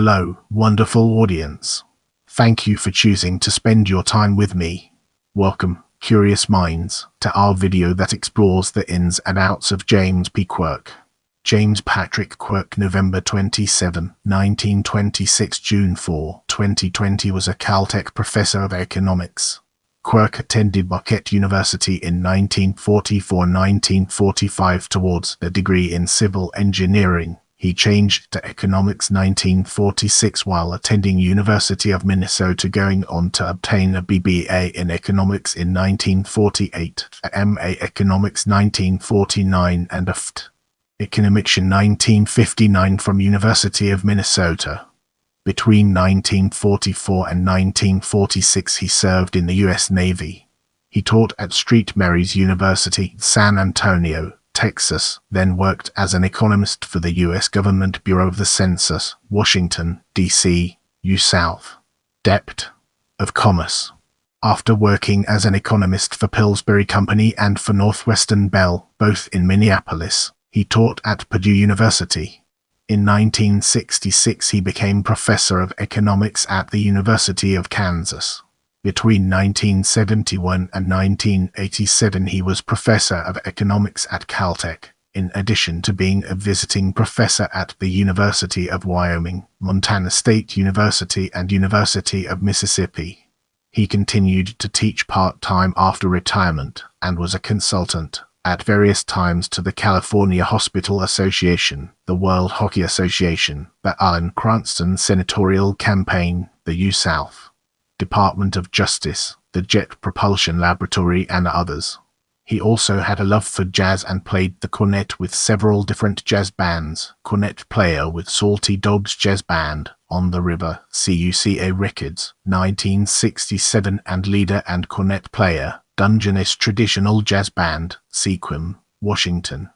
Hello, wonderful audience. Thank you for choosing to spend your time with me. Welcome, curious minds, to our video that explores the ins and outs of James P. Quirk. James Patrick Quirk, November 27, 1926 – June 4, 2020 was a Caltech professor of economics. Quirk attended Marquette University in 1944–1945 towards a degree in civil engineering. He changed to economics 1946 while attending University of Minnesota, going on to obtain a BBA in economics in 1948, a MA economics 1949 and a Ph.D. economics in 1959 from University of Minnesota. Between 1944 and 1946 he served in the U.S. Navy. He taught at St. Mary's University, San Antonio, Texas, then worked as an economist for the U.S. Government Bureau of the Census, Washington, D.C., U.S. Dept. of Commerce. After working as an economist for Pillsbury Company and for Northwestern Bell, both in Minneapolis, he taught at Purdue University. In 1966 he became professor of economics at the University of Kansas. Between 1971 and 1987 he was professor of economics at Caltech, in addition to being a visiting professor at the University of Wyoming, Montana State University and University of Mississippi. He continued to teach part-time after retirement, and was a consultant at various times to the California Hospital Association, the World Hockey Association, the Alan Cranston senatorial campaign, the U.S. Department of Justice, the Jet Propulsion Laboratory and others. He also had a love for jazz and played the cornet with several different jazz bands, cornet player with Salty Dogs Jazz Band, On the River, CUCA Records, 1967 and leader and cornet player, Dungeness Traditional Jazz Band, Sequim, Washington.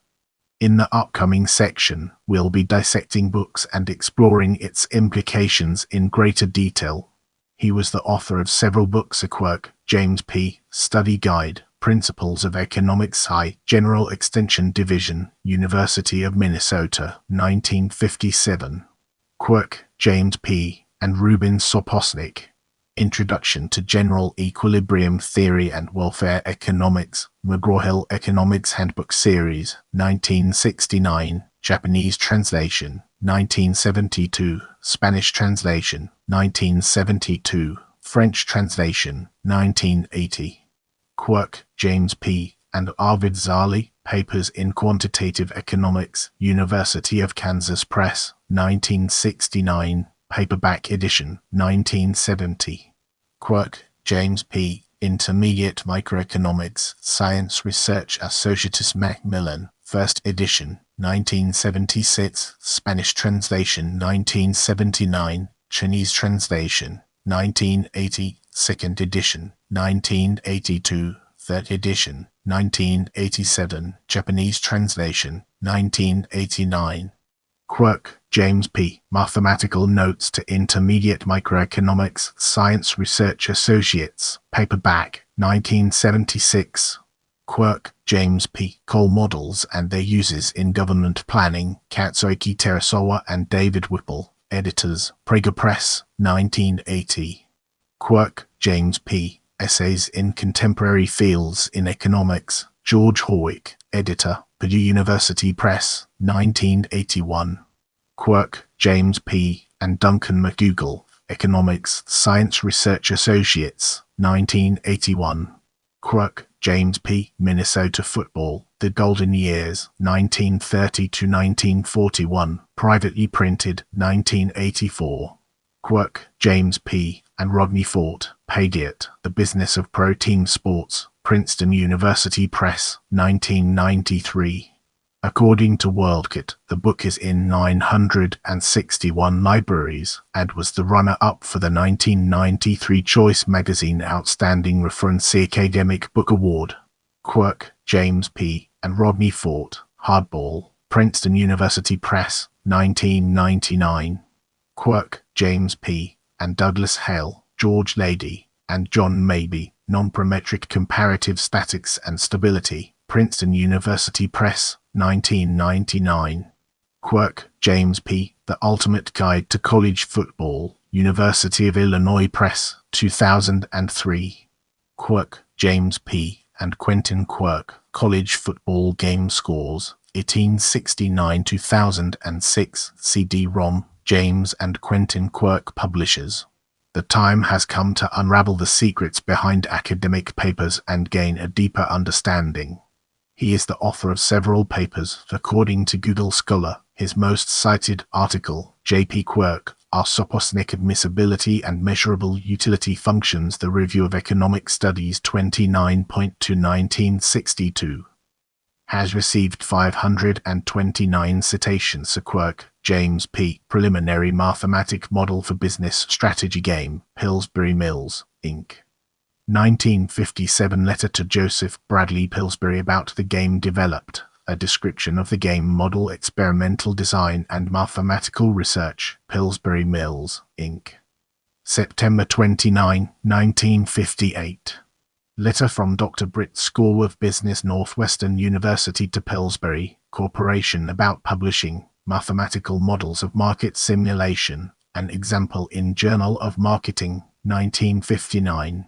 In the upcoming section, we'll be dissecting books and exploring its implications in greater detail. He was the author of several books: A Quirk, James P. Study Guide, Principles of Economics High, General Extension Division, University of Minnesota, 1957. Quirk, James P., and Rubin Soposnik. Introduction to General Equilibrium Theory and Welfare Economics, McGraw-Hill Economics Handbook Series, 1969, Japanese translation, 1972, Spanish translation, 1972, French translation, 1980. Quirk, James P., and Arvid Zali, Papers in Quantitative Economics, University of Kansas Press, 1969, paperback edition, 1970. Quirk, James P., Intermediate Microeconomics, Science Research Associates Macmillan, first edition, 1976, Spanish translation, 1979, Chinese translation, 1980, second edition, 1982, third edition, 1987, Japanese translation, 1989. Quirk, James P., Mathematical Notes to Intermediate Microeconomics, Science Research Associates, paperback, 1976. Quirk, James P., Coal Models and Their Uses in Government Planning, Katsuaki Terasawa and David Whipple, editors, Prager Press, 1980. Quirk, James P., Essays in Contemporary Fields in Economics, George Horwick, editor, Purdue University Press, 1981. Quirk, James P., and Duncan McDougall, Economics, Science Research Associates, 1981. Quirk, James P., Minnesota Football, The Golden Years, 1930 to 1941, privately printed, 1984. Quirk, James P., and Rodney Fort, Paydirt, The Business of Pro Team Sports, Princeton University Press, 1993. According to WorldKit, the book is in 961 libraries, and was the runner-up for the 1993 Choice Magazine Outstanding Reference Academic Book Award. Quirk, James P., and Rodney Fort, Hardball, Princeton University Press, 1999. Quirk, James P., and Douglas Hale, George Lady, and John Mabey, Nonparametric Comparative Statics and Stability, Princeton University Press, 1999. Quirk, James P. The Ultimate Guide to College Football, University of Illinois Press, 2003. Quirk, James P. and Quentin Quirk, College Football Game Scores, 1869-2006, CD-ROM, James and Quentin Quirk Publishers. The time has come to unravel the secrets behind academic papers and gain a deeper understanding. He is the author of several papers. According to Google Scholar, his most cited article, J.P. Quirk, Are Soposnick Admissibility and Measurable Utility Functions? The Review of Economic Studies 29.2-1962, has received 529 citations. Quirk, James P. Preliminary Mathematic Model for Business Strategy Game, Pillsbury Mills, Inc. 1957 Letter to Joseph Bradley Pillsbury about the game developed, a description of the game model, experimental design and mathematical research, Pillsbury Mills, Inc. September 29, 1958. Letter from Dr. Britt, School of Business, Northwestern University to Pillsbury Corporation about publishing mathematical models of market simulation, an example in Journal of Marketing, 1959.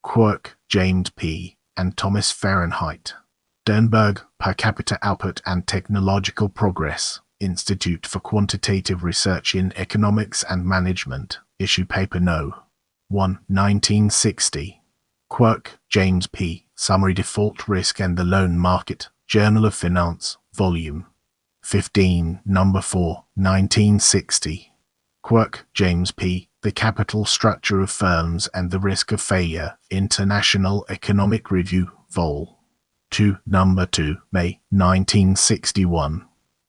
Quirk, James P. and Thomas Fahrenheit. Dernberg, Per Capita Output and Technological Progress, Institute for Quantitative Research in Economics and Management, Issue Paper No. 1, 1960. Quirk, James P. Summary Default Risk and the Loan Market, Journal of Finance, Volume 15, No. 4, 1960. Quirk, James P. The Capital Structure of Firms and the Risk of Failure, International Economic Review, Vol. 2, No. 2, May, 1961.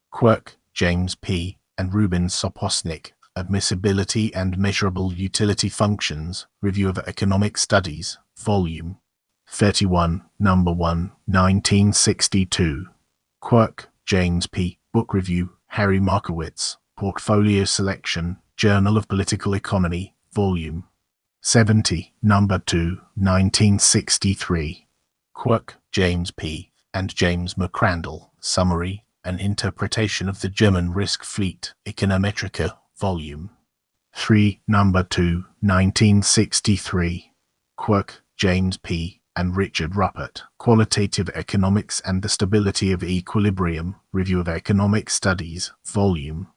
Quirk, James P. and Ruben Soposnick, Admissibility and Measurable Utility Functions, Review of Economic Studies, Volume 31, No. 1, 1962. Quirk, James P. Book Review, Harry Markowitz, Portfolio Selection, Journal of Political Economy, Volume 70, No. 2, 1963. Quirk, James P. and James McCrandle, Summary and Interpretation of the German Risk Fleet, Econometrica, Volume 3, No. 2, 1963. Quirk, James P. and Richard Ruppert, Qualitative Economics and the Stability of Equilibrium, Review of Economic Studies, Volume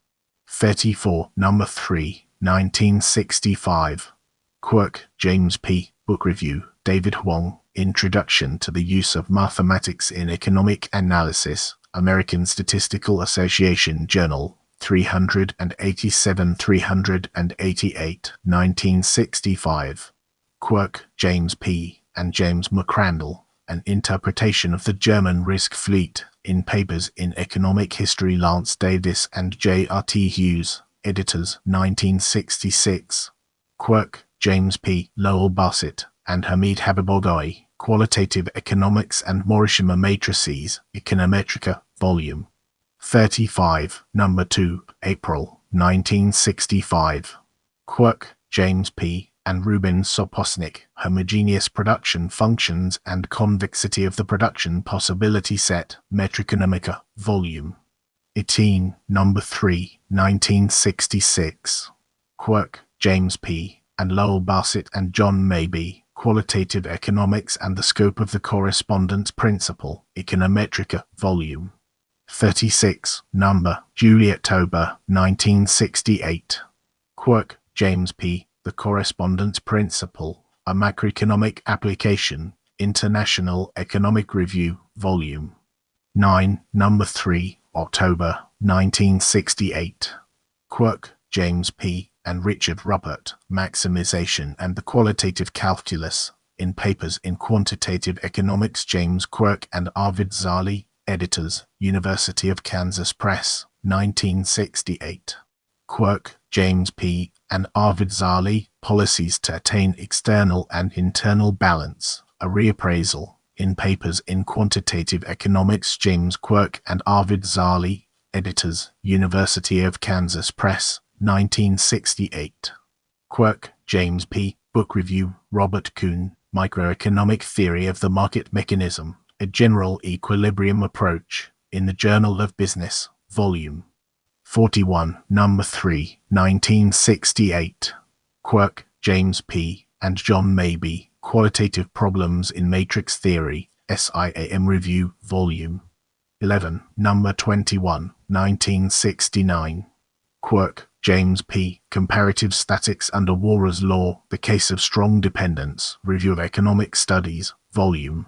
34, No. 3, 1965. Quirk, James P. Book Review, David Huang, Introduction to the Use of Mathematics in Economic Analysis, American Statistical Association Journal, 387-388, 1965. Quirk, James P. and James McCrandle, An Interpretation of the German Risk Fleet, in Papers in Economic History, Lance Davis and J.R.T. Hughes, Editors, 1966. Quirk, James P. Lowell Bassett, and Hamid Habibogai, Qualitative Economics and Morishima Matrices, Econometrica, Volume 35, No. 2, April, 1965. Quirk, James P. and Ruben Soposnick, Homogeneous Production Functions and Convexity of the Production Possibility Set, Metriconomica, Volume 18, No. 3, 1966. Quirk, James P. and Lowell Bassett and John Mabey, Qualitative Economics and the Scope of the Correspondence Principle, Econometrica, Volume 36, No. Juliet Tober, 1968. Quirk, James P. The Correspondence Principle, A Macroeconomic Application, International Economic Review, Volume 9, No. 3, October, 1968. Quirk, James P. and Richard Ruppert, Maximization and the Qualitative Calculus, in Papers in Quantitative Economics, James Quirk and Arvid Zali, Editors, University of Kansas Press, 1968. Quirk, James P. and Arvid Zali, Policies to Attain External and Internal Balance, a Reappraisal, in Papers in Quantitative Economics, James Quirk and Arvid Zali, Editors, University of Kansas Press, 1968. Quirk, James P. Book Review, Robert Kuhn, Microeconomic Theory of the Market Mechanism, A General Equilibrium Approach, in the Journal of Business, Volume 41, Number 3, 1968. Quirk, James P., and John Mabey, Qualitative Problems in Matrix Theory, SIAM Review, Volume 11, Number 21, 1969. Quirk, James P., Comparative Statics Under Walras Law, The Case of Strong Dependence, Review of Economic Studies, Volume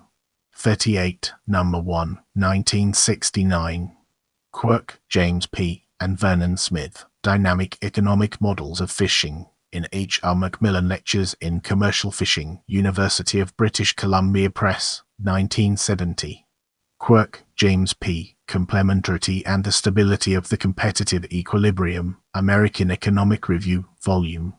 38, Number 1, 1969. Quirk, James P., and Vernon Smith, Dynamic Economic Models of Fishing, in H. R. Macmillan Lectures in Commercial Fishing, University of British Columbia Press, 1970. Quirk, James P., Complementarity and the Stability of the Competitive Equilibrium, American Economic Review, Volume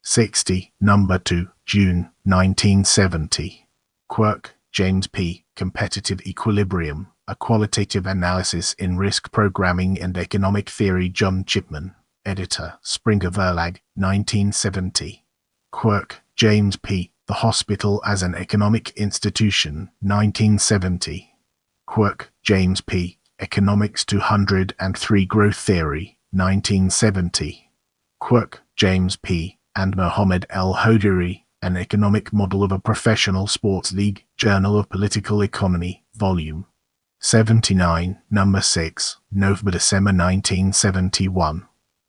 60, Number 2, June, 1970. Quirk, James P., Competitive Equilibrium, A Qualitative Analysis in Risk Programming and Economic Theory, John Chipman, Editor, Springer Verlag, 1970. Quirk, James P., The Hospital as an Economic Institution, 1970. Quirk, James P., Economics 203 Growth Theory, 1970. Quirk, James P., and Mohammed L. Hoderi, An Economic Model of a Professional Sports League, Journal of Political Economy, Volume 79, Number 6, November December 1971.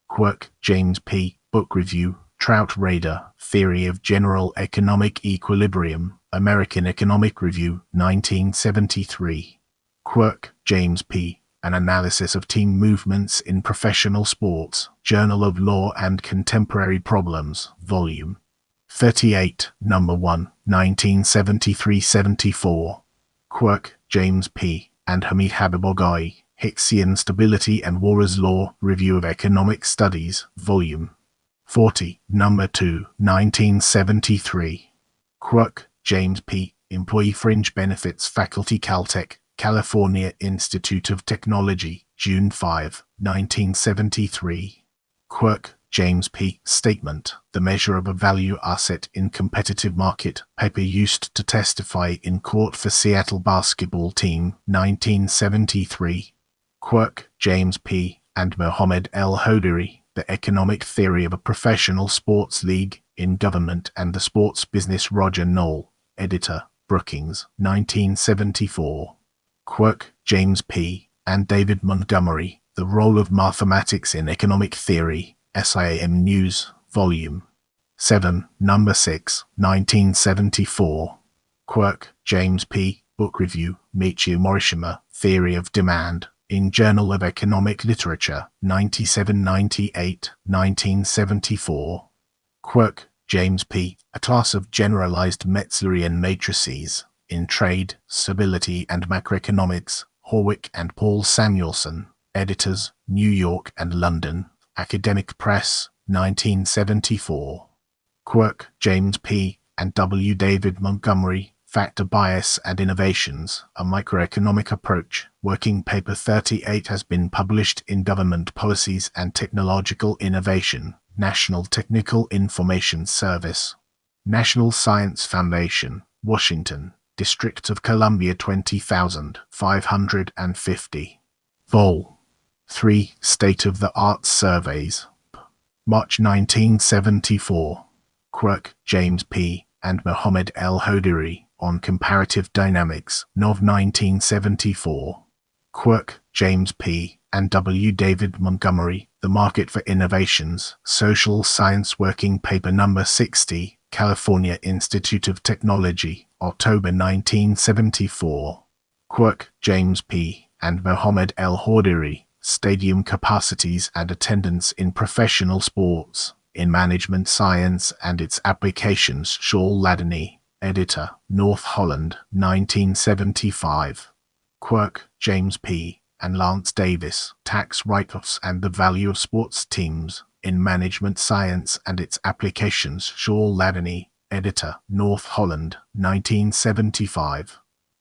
Quirk, James P., Book Review, Trout Raider, Theory of General Economic Equilibrium, American Economic Review, 1973. Quirk, James P., An Analysis of Team Movements in Professional Sports, Journal of Law and Contemporary Problems, Volume 38, Number 1, 1973-74. Quirk, James P., and Hamid Habibogai, Hicksian Stability and Walras Law, Review of Economic Studies, Volume 40, Number 2, 1973. Quirk, James P., Employee Fringe Benefits, Faculty, Caltech, California Institute of Technology, June 5, 1973. Quirk, James P., Statement, The Measure of a Value Asset in Competitive Market, paper used to testify in court for Seattle basketball team, 1973. Quirk, James P., and Mohammed L. Hoderi, The Economic Theory of a Professional Sports League, in Government and the Sports Business, Roger Knoll, Editor, Brookings, 1974. Quirk, James P., and David Montgomery, The Role of Mathematics in Economic Theory, SIAM News, Volume 7, Number 6, 1974. Quirk, James P., Book Review, Michio Morishima, Theory of Demand, in Journal of Economic Literature, 97-98, 1974. Quirk, James P., A Class of Generalized Metzlerian Matrices, in Trade, Stability and Macroeconomics, Horwick and Paul Samuelson, Editors, New York and London, Academic Press, 1974. Quirk, James P., and W. David Montgomery, Factor Bias and Innovations, A Microeconomic Approach, Working Paper 38 has been published in Government Policies and Technological Innovation, National Technical Information Service, National Science Foundation, Washington, District of Columbia 20,550. Vol. 3, State of the Art Surveys. March 1974. Quirk, James P., and Mohammed L. Hoderi, on Comparative Dynamics, Nov 1974. Quirk, James P., and W. David Montgomery, The Market for Innovations, Social Science Working Paper No. 60, California Institute of Technology, October 1974. Quirk, James P., and Mohammed L. Hoderi, Stadium Capacities and Attendance in Professional Sports, in Management Science and its Applications, Shaw Ladany, Editor, North Holland, 1975. Quirk, James P., and Lance Davis, Tax Write-Offs and the Value of Sports Teams, in Management Science and its Applications, Shaw Ladany, Editor, North Holland, 1975.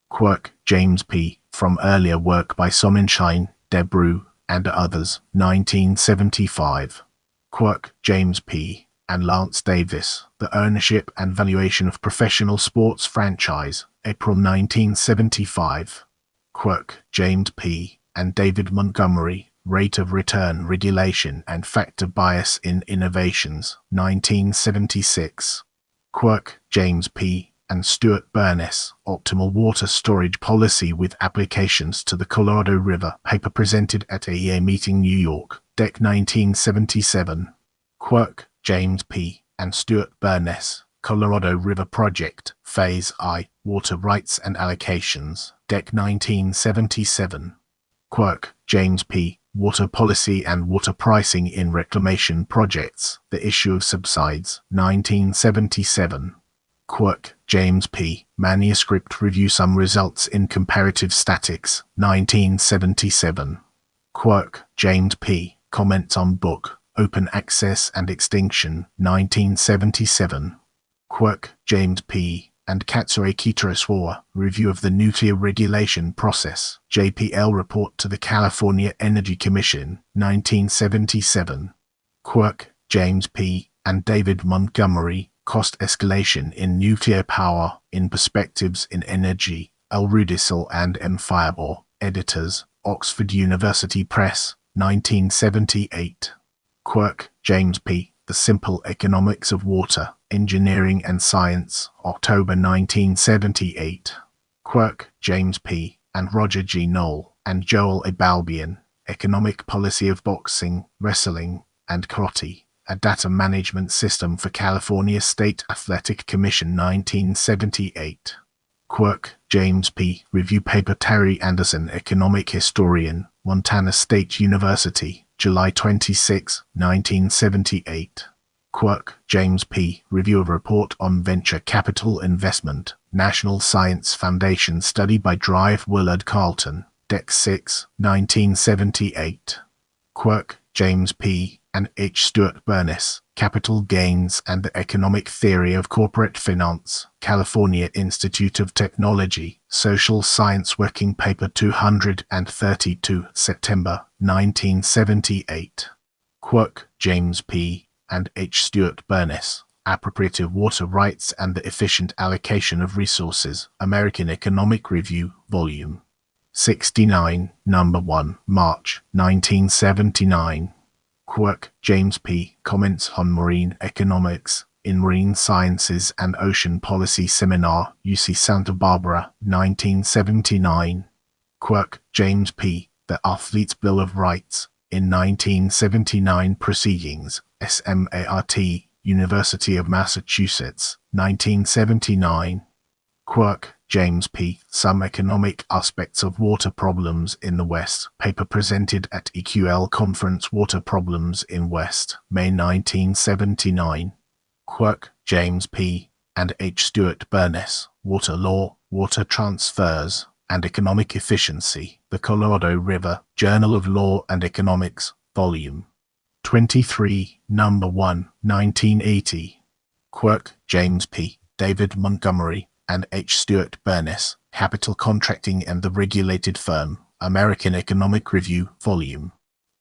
Quirk, James P., from earlier work by Sonnenschein, Debrew, and others, 1975. Quirk, James P., and Lance Davis, The Ownership and Valuation of Professional Sports Franchise, April 1975. Quirk, James P., and David Montgomery, Rate of Return Regulation and Factor Bias in Innovations, 1976. Quirk, James P., and Stuart Burness, Optimal Water Storage Policy with Applications to the Colorado River, paper presented at AEA Meeting, New York, Dec. 1977. Quirk, James P., and Stuart Burness, Colorado River Project, Phase I, Water Rights and Allocations, Dec. 1977. Quirk, James P., Water Policy and Water Pricing in Reclamation Projects, The Issue of Subsides, 1977. Quirk, James P., Manuscript Review Some Results in Comparative Statics, 1977. Quirk, James P., Comments on Book, Open Access and Extinction, 1977. Quirk, James P., and Katsuaki Tereswawa, Review of the Nuclear Regulation Process, JPL Report to the California Energy Commission, 1977. Quirk, James P., and David Montgomery, Cost Escalation in Nuclear Power, in Perspectives in Energy, L. Rudisill and M. Fireball, Editors, Oxford University Press, 1978. Quirk, James P., The Simple Economics of Water, Engineering and Science, October 1978. Quirk, James P., and Roger G. Knoll, and Joel A. Balbion, Economic Policy of Boxing, Wrestling, and Karate, A Data Management System for California State Athletic Commission, 1978. Quirk, James P., Review Paper Terry Anderson, Economic Historian, Montana State University, July 26, 1978. Quirk, James P., Review of Report on Venture Capital Investment, National Science Foundation Study by Drive Willard Carlton, Dec. 6, 1978. Quirk, James P., and H. Stuart Burness, Capital Gains and the Economic Theory of Corporate Finance, California Institute of Technology, Social Science Working Paper 232, September, 1978. Quirk, James P., and H. Stuart Burness, Appropriative Water Rights and the Efficient Allocation of Resources, American Economic Review, Volume 69, No. 1, March, 1979. Quirk, James P., Comments on Marine Economics, in Marine Sciences and Ocean Policy Seminar, UC Santa Barbara, 1979. Quirk, James P., The Athlete's Bill of Rights, in 1979 Proceedings, SMART, University of Massachusetts, 1979. Quirk, James P., Some Economic Aspects of Water Problems in the West, paper presented at EQL Conference Water Problems in West, May 1979. Quirk, James P., and H. Stuart Burness, Water Law, Water Transfers, and Economic Efficiency, The Colorado River, Journal of Law and Economics, Volume 23, No. 1, 1980. Quirk, James P., David Montgomery, and H. Stuart Burness, Capital Contracting and the Regulated Firm, American Economic Review, Volume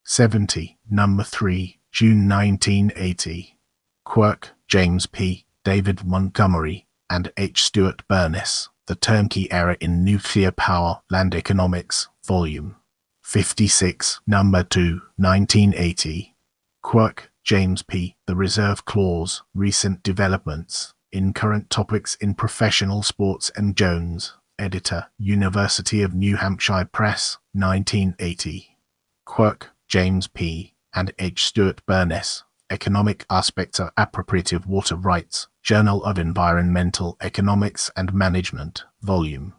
70, No. 3, June 1980. Quirk, James P., David Montgomery, and H. Stuart Burness, The Turnkey Era in Nuclear Power, Land Economics, Volume 56, No. 2, 1980. Quirk, James P., The Reserve Clause, Recent Developments, in Current Topics in Professional Sports, and Jones, Editor, University of New Hampshire Press, 1980. Quirk, James P., and H. Stuart Burness, Economic Aspects of Appropriative Water Rights, Journal of Environmental Economics and Management, Volume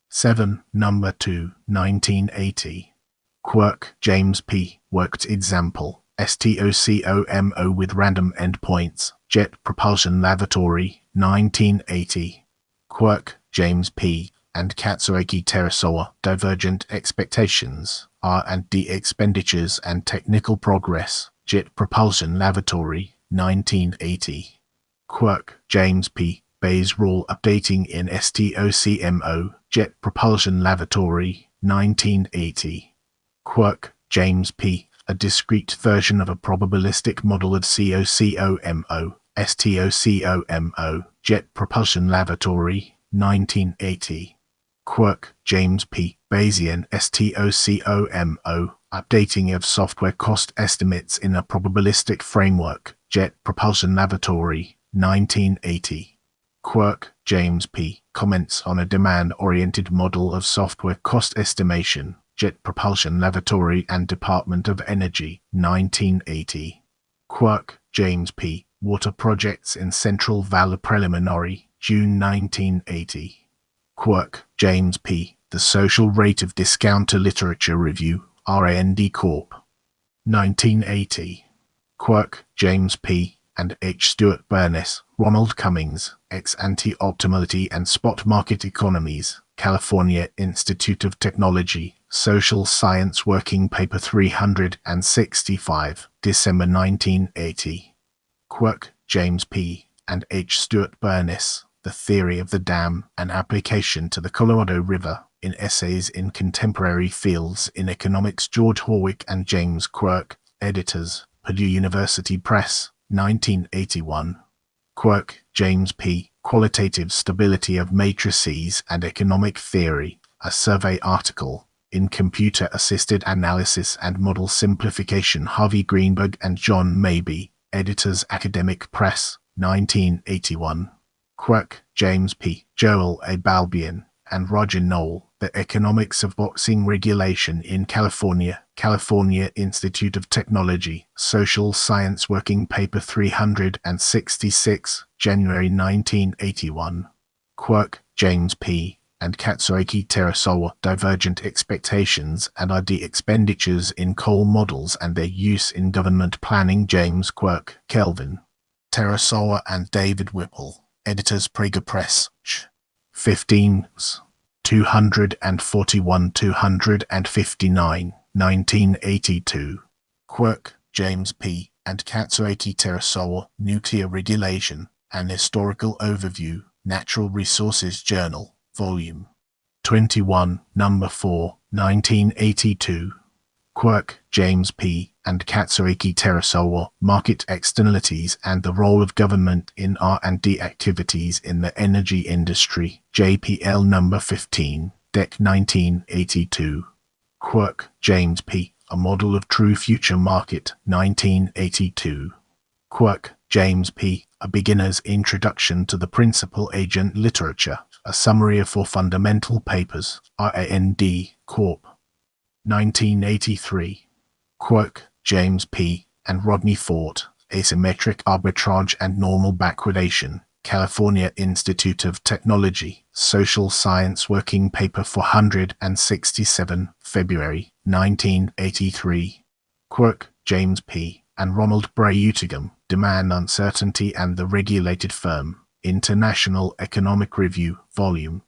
7, No. 2, 1980. Quirk, James P., Worked Example, STOCOMO with Random Endpoints, Jet Propulsion Laboratory, 1980. Quirk, James P., and Katsuaki Tereswawa, Divergent Expectations, R&D Expenditures and Technical Progress, Jet Propulsion Laboratory, 1980. Quirk, James P., Bayes Rule Updating in STOCMO, Jet Propulsion Laboratory, 1980. Quirk, James P., A Discrete Version of a Probabilistic Model of COCOMO, STOCOMO, Jet Propulsion Laboratory, 1980. Quirk, James P. Bayesian STOCOMO, Updating of Software Cost Estimates in a Probabilistic Framework, Jet Propulsion Laboratory, 1980. Quirk, James P. Comments on a Demand-Oriented Model of Software Cost Estimation, Jet Propulsion Laboratory and Department of Energy, 1980. Quirk, James P. Water Projects in Central Valley Preliminary, June 1980. Quirk, James P. The Social Rate of Discount to Literature Review, RAND Corp. 1980. Quirk, James P. and H. Stuart Burness, Ronald Cummings, Ex-Ante Optimality and Spot Market Economies, California Institute of Technology, Social Science Working Paper 365, December 1980. Quirk, James P. and H. Stuart Burness, The Theory of the Dam, An Application to the Colorado River, in Essays in Contemporary Fields in Economics, George Horwick and James Quirk, editors, Purdue University Press, 1981. Quirk, James P. Qualitative Stability of Matrices and Economic Theory, a survey article, in Computer-Assisted Analysis and Model Simplification, Harvey Greenberg and John Mabey, editors, Academic Press, 1981. Quirk, James P. Joel A. Balbion, and Roger Knoll, The Economics of Boxing Regulation in California, California Institute of Technology, Social Science Working Paper 366, January 1981. Quirk, James P. and Katsuaki Terasawa, Divergent Expectations and ID Expenditures in Coal Models and Their Use in Government Planning, James Quirk, Kelvin. Terasawa and David Whipple, editors, Prager Press, 15, 241-259, 1982. Quirk, James P. and Katsuaki Terasawa, Nuclear Regulation, An Historical Overview, Natural Resources Journal, Volume 21, Number 4, 1982. Quirk, James P. and Katsuaki Terasawa, Market Externalities and the Role of Government in R&D Activities in the Energy Industry, JPL Number 15, Dec 1982. Quirk, James P. A Model of True Future Market, 1982. Quirk, James P. A Beginner's Introduction to the Principal Agent Literature, a Summary of Four Fundamental Papers, RAND Corp. 1983. Quirk, James P. and Rodney Fort, Asymmetric Arbitrage and Normal Backwardation, California Institute of Technology, Social Science Working Paper 467, February 1983. Quirk, James P. and Ronald Bray-Utigam, Demand Uncertainty and the Regulated Firm, International Economic Review, Volume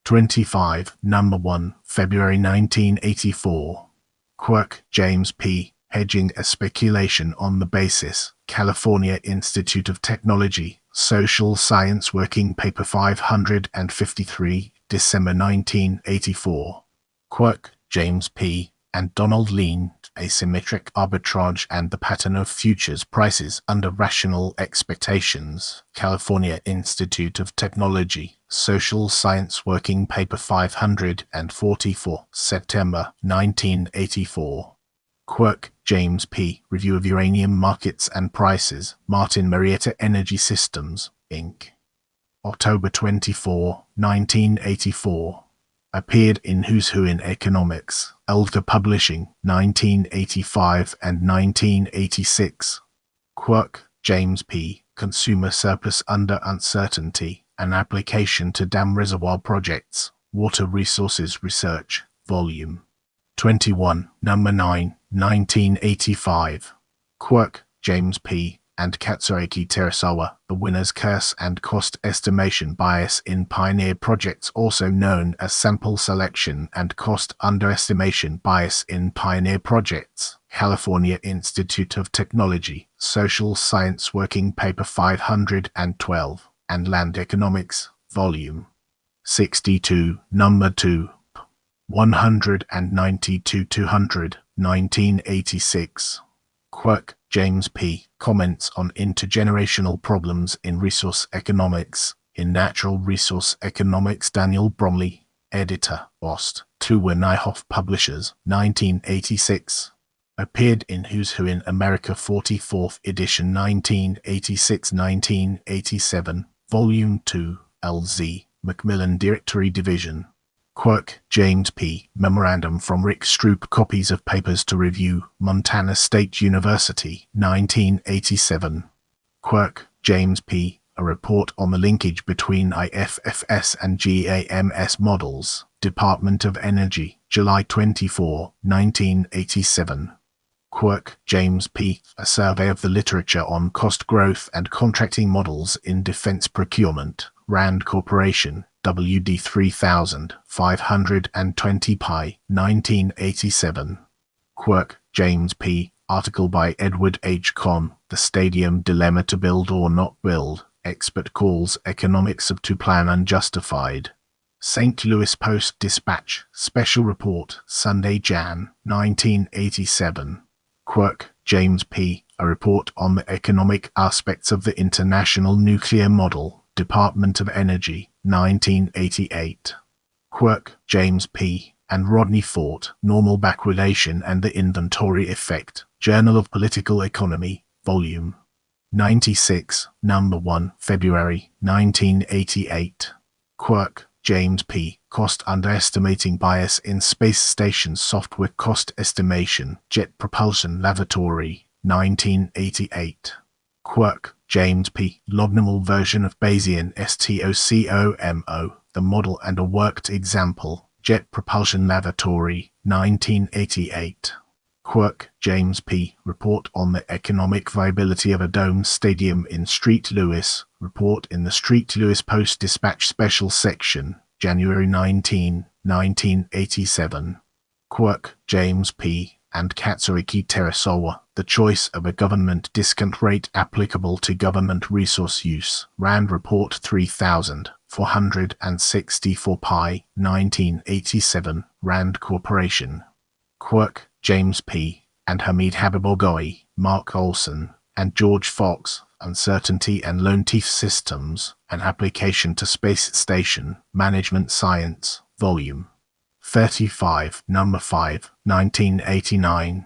25, Number 1, February 1984. Quirk, James P. Hedging a Speculation on the Basis, California Institute of Technology, Social Science Working Paper 553, December 1984. Quirk, James P. and Donald Lean, Asymmetric Arbitrage and the Pattern of Futures Prices Under Rational Expectations, California Institute of Technology, Social Science Working Paper 544, September 1984. Quirk, James P. Review of Uranium Markets and Prices, Martin Marietta Energy Systems, Inc. October 24, 1984. Appeared in Who's Who in Economics, Elder Publishing, 1985 and 1986. Quirk, James P. Consumer Surplus Under Uncertainty, An Application to Dam Reservoir Projects, Water Resources Research, Volume 21, Number 9, 1985. Quirk, James P. and Katsuaki Terasawa, The Winner's Curse and Cost Estimation Bias in Pioneer Projects, also known as Sample Selection and Cost Underestimation Bias in Pioneer Projects, California Institute of Technology, Social Science Working Paper 512, and Land Economics, Volume 62, Number 2, 192-200, 1986. Quirk, James P. Comments on Intergenerational Problems in Resource Economics, in Natural Resource Economics, Daniel Bromley, Editor, Ost, 2 Nyhoff Publishers, 1986. Appeared in Who's Who in America 44th edition 1986-1987, Volume 2, LZ, Macmillan Directory Division. Quirk, James P. Memorandum from Rick Stroop. Copies of Papers to Review, Montana State University, 1987. Quirk, James P. A report on the linkage between IFFS and GAMS models, Department of Energy, July 24, 1987. Quirk, James P. A survey of the literature on cost growth and contracting models in defense procurement, Rand Corporation, WD 3520 pi, 1987. Quirk, James P. Article by Edward H. Conn, The Stadium Dilemma to Build or Not Build, Expert Calls Economics of to Plan Unjustified. St. Louis Post-Dispatch, Special Report, Sunday, Jan. 1987. Quirk, James P. A report on the economic aspects of the International Nuclear Model, Department of Energy, 1988. Quirk, James P. and Rodney Fort, Normal Backwardation and the Inventory Effect, Journal of Political Economy, Volume 96, Number 1, February, 1988. Quirk, James P. Cost Underestimating Bias in Space Station Software Cost Estimation, Jet Propulsion Laboratory, 1988. Quirk, James P. Lognable Version of Bayesian STOCOMO, The Model and a Worked Example, Jet Propulsion Laboratory, 1988. Quirk, James P. Report on the economic viability of a dome stadium in St. Louis. Report in the St. Louis Post-Dispatch Special Section, January 19, 1987. Quirk, James P. and Katsuaki Terasawa, The Choice of a Government Discount Rate Applicable to Government Resource Use, Rand Report 3464 pi, 1987, Rand Corporation. Quirk, James P. and Hamid Habibogoy, Mark Olson, and George Fox, Uncertainty and Lone Teeth Systems, An Application to Space Station Management Science, Volume 35, Number 5, 1989.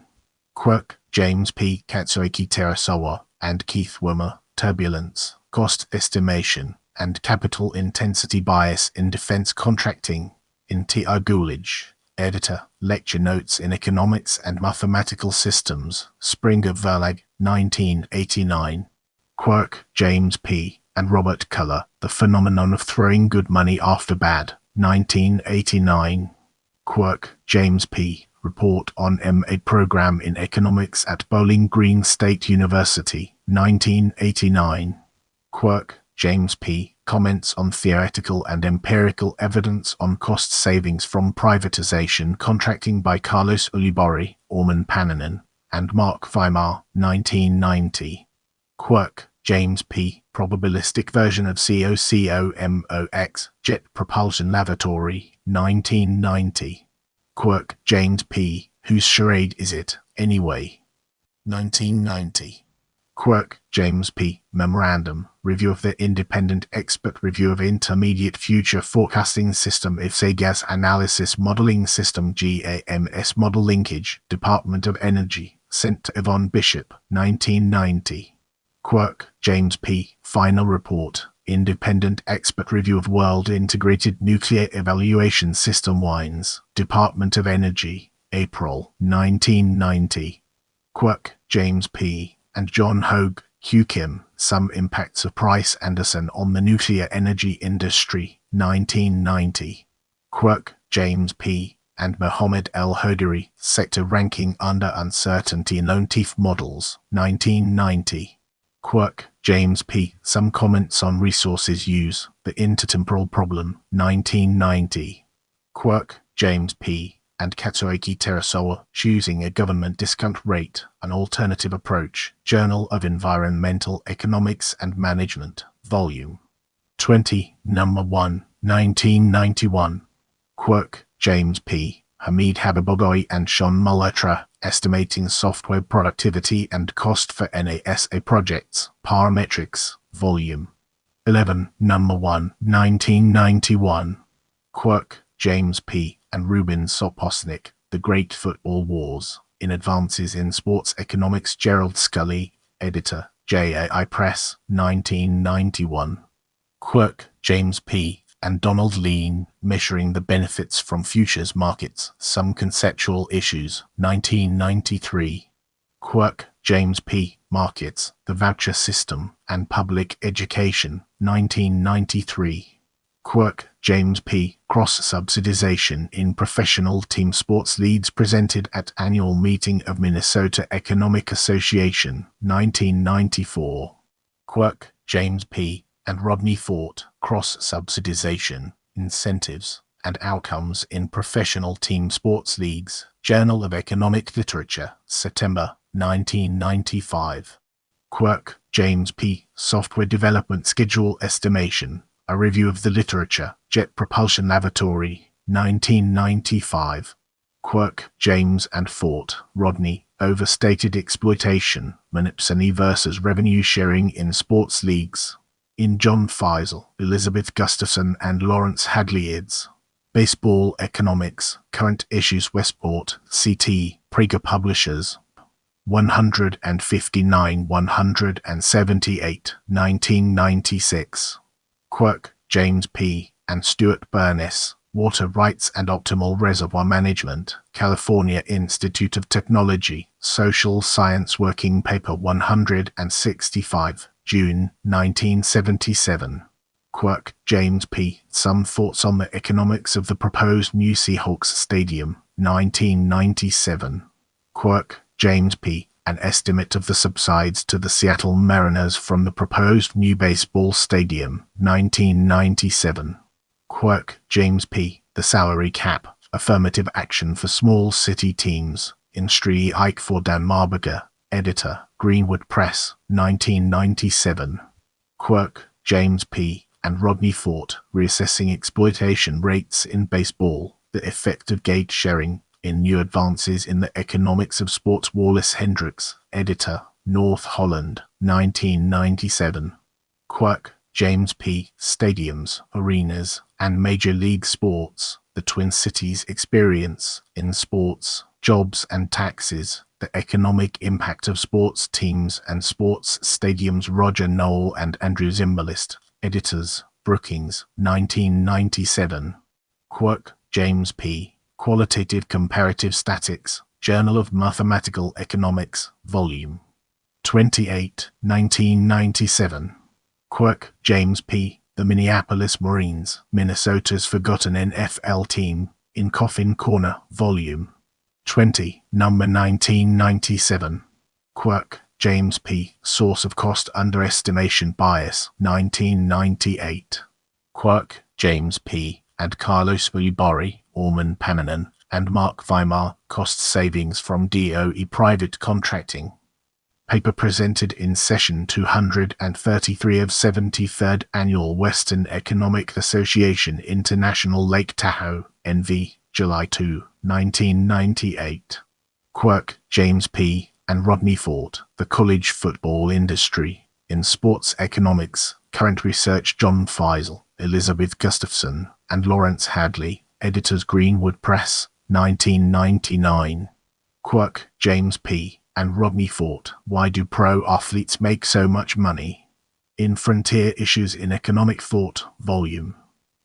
Quirk, James P. Katsuaki Terasawa, and Keith Wimmer, Turbulence, Cost Estimation, and Capital Intensity Bias in Defense Contracting, in T.R. Coolidge. Editor, Lecture Notes in Economics and Mathematical Systems, Springer Verlag, 1989. Quirk, James P. and Robert Culler, The Phenomenon of Throwing Good Money After Bad, 1989. Quirk, James P. Report on MA Program in Economics at Bowling Green State University, 1989. Quirk, James P. Comments on theoretical and empirical evidence on cost savings from privatization contracting by Carlos Ulibori, Orman Pananen, and Mark Weimar, 1990. Quirk, James P. Probabilistic Version of COCOMOX, Jet Propulsion Laboratory, 1990. Quirk, James P. Whose charade is it, anyway? 1990. Quirk, James P. Memorandum, Review of the Independent Expert Review of Intermediate Future Forecasting System IFSA Gas Analysis Modeling System GAMS Model Linkage, Department of Energy, sent to Yvonne Bishop, 1990. Quirk, James P. Final Report, Independent Expert Review of World Integrated Nuclear Evaluation System WINES, Department of Energy, April, 1990. Quirk, James P. and John Hogue, Q. Kim, Some Impacts of Price Anderson on the Nuclear Energy Industry, 1990. Quirk, James P. and Mohammed L. Hodiri, Sector Ranking Under Uncertainty in Lone Teeth Models, 1990. Quirk, James P. Some Comments on Resources Use, The Intertemporal Problem, 1990. Quirk, James P. and Katsuaki Terasawa, Choosing a Government Discount Rate, An Alternative Approach, Journal of Environmental Economics and Management, Volume 20, Number 1, 1991. Quirk, James P. Hamid Habibogoy and Sean Malhotra, Estimating Software Productivity and Cost for NASA Projects, Parametrics, Volume 11, Number 1, 1991. Quirk, James P. and Ruben Soposnik, The Great Football Wars, in Advances in Sports Economics. Gerald Scully, editor, JAI Press, 1991. Quirk, James P., and Donald Lean, Measuring the Benefits from Futures Markets, Some Conceptual Issues, 1993. Quirk, James P., Markets, the Voucher System, and Public Education, 1993. Quirk, James P., Cross-Subsidization in Professional Team Sports Leagues, presented at Annual Meeting of Minnesota Economic Association, 1994. Quirk, James P., and Rodney Fort, Cross-Subsidization, Incentives, and Outcomes in Professional Team Sports Leagues, Journal of Economic Literature, September, 1995. Quirk, James P., Software Development Schedule Estimation, A Review of the Literature, Jet Propulsion Laboratory, 1995. Quirk, James and Fort, Rodney, Overstated Exploitation, Monopsony versus Revenue Sharing in Sports Leagues, in John Feisel, Elizabeth Gustafson, and Lawrence Hadley eds. Baseball Economics, Current Issues, Westport, CT, Prager Publishers, 159 178, 1996. Quirk, James P., and Stuart Burness, Water Rights and Optimal Reservoir Management, California Institute of Technology, Social Science Working Paper 165, June, 1977. Quirk, James P., Some Thoughts on the Economics of the Proposed New Seahawks Stadium, 1997. Quirk, James P., An Estimate of the Subsides to the Seattle Mariners from the Proposed New Baseball Stadium, 1997. Quirk, James P., The Salary Cap, Affirmative Action for Small City Teams, in Stree Ike for Dan Marburger, editor, Greenwood Press, 1997. Quirk, James P., and Rodney Fort, Reassessing Exploitation Rates in Baseball, The Effect of Gauge Sharing, in New Advances in the Economics of Sports. Wallace Hendricks, editor, North Holland, 1997. Quirk, James P., Stadiums, Arenas, and Major League Sports, The Twin Cities Experience, in Sports, Jobs and Taxes, The Economic Impact of Sports Teams and Sports Stadiums. Roger Knoll and Andrew Zimbalist, editors, Brookings, 1997. Quirk, James P., Qualitative Comparative Statics, Journal of Mathematical Economics, Volume 28, 1997. Quirk, James P., The Minneapolis Marines, Minnesota's Forgotten NFL Team, in Coffin Corner, Volume 20, number 1997. Quirk, James P., Source of Cost Underestimation Bias, 1998. Quirk, James P., and Carlos Ulibarri, Orman Pananen, and Mark Weimar, Cost Savings from DOE Private Contracting. Paper presented in Session 233 of 73rd Annual Western Economic Association International, Lake Tahoe, NV, July 2, 1998. Quirk, James P., and Rodney Fort, The College Football Industry, in Sports Economics, Current Research. John Feisel, Elizabeth Gustafson, and Lawrence Hadley, editors, Greenwood Press, 1999. Quirk, James P., and Rodney Fort, Why Do Pro Athletes Make So Much Money? In Frontier Issues in Economic Thought, Volume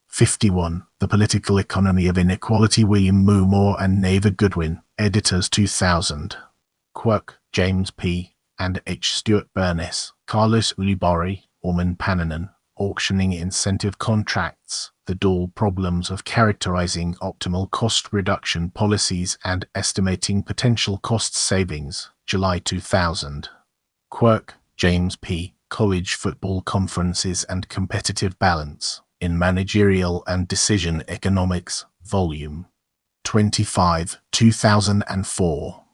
51, The Political Economy of Inequality. William Moore and Neva Goodwin, editors, 2000. Quirk, James P., and H. Stuart Burness, Carlos Ulibarri, Orman Pananen, Auctioning Incentive Contracts, The Dual Problems of Characterizing Optimal Cost Reduction Policies and Estimating Potential Cost Savings, July 2000. Quirk, James P., College Football Conferences and Competitive Balance, in Managerial and Decision Economics, Volume 25, 2004.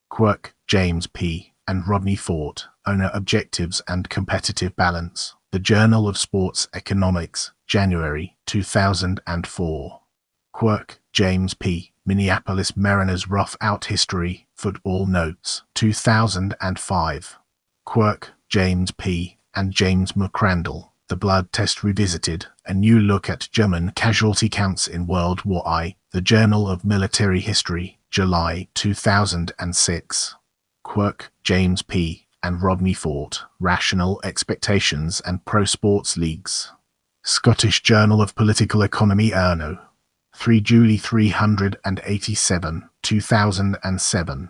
Quirk, James P., and Rodney Fort, Owner Objectives and Competitive Balance, The Journal of Sports Economics, January 2004. Quirk, James P., Minneapolis Mariners Rough Out History, Football Notes, 2005. Quirk, James P., and James McCrandle, The Blood Test Revisited, A New Look at German Casualty Counts in World War I, The Journal of Military History, July 2006. Quirk, James P., and Rodney Fort, Rational Expectations and Pro-Sports Leagues. Scottish Journal of Political Economy Erno. 3 July 387, 2007.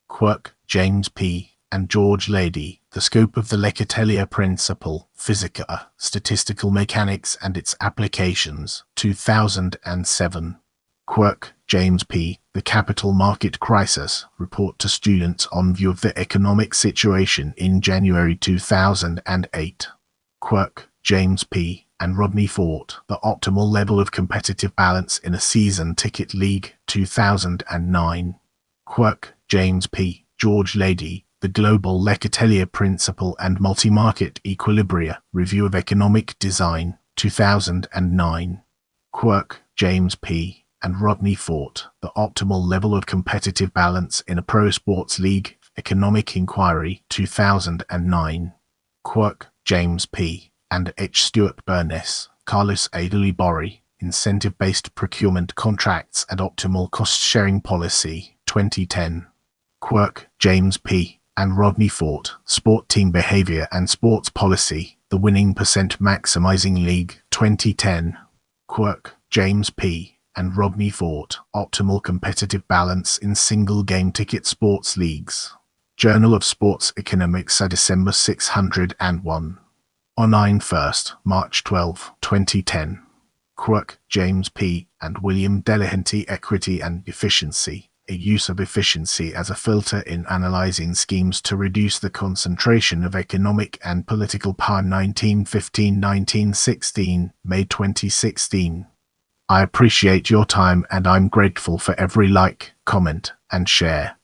Quirk, James P., and George Lady, The Scope of the Lecatellier Principle, Physica, Statistical Mechanics and Its Applications, 2007. Quirk, James P., The Capital Market Crisis, Report to Students on View of the Economic Situation in January 2008. Quirk, James P., and Rodney Fort, The Optimal Level of Competitive Balance in a Season Ticket League, 2009. Quirk, James P., George Lady, The Global Lecatellier Principle and Multi-Market Equilibria, Review of Economic Design, 2009. Quirk, James P., and Rodney Fort, The Optimal Level of Competitive Balance in a Pro Sports League, Economic Inquiry, 2009. Quirk, James P., and H. Stuart Burness, Carlos Adely Borri, Incentive-Based Procurement Contracts and Optimal Cost-Sharing Policy, 2010. Quirk, James P., and Rodney Fort, Sport Team Behavior and Sports Policy, The Winning Percent Maximizing League, 2010. Quirk, James P., and Rodney Fort, Optimal Competitive Balance in Single Game Ticket Sports Leagues. Journal of Sports Economics, December 601. Online 1st, March 12, 2010. Quirk, James P., and William Delahanty, Equity and Efficiency, A Use of Efficiency as a Filter in Analyzing Schemes to Reduce the Concentration of Economic and Political Power, 1915-1916, May 2016. I appreciate your time and I'm grateful for every like, comment, and share.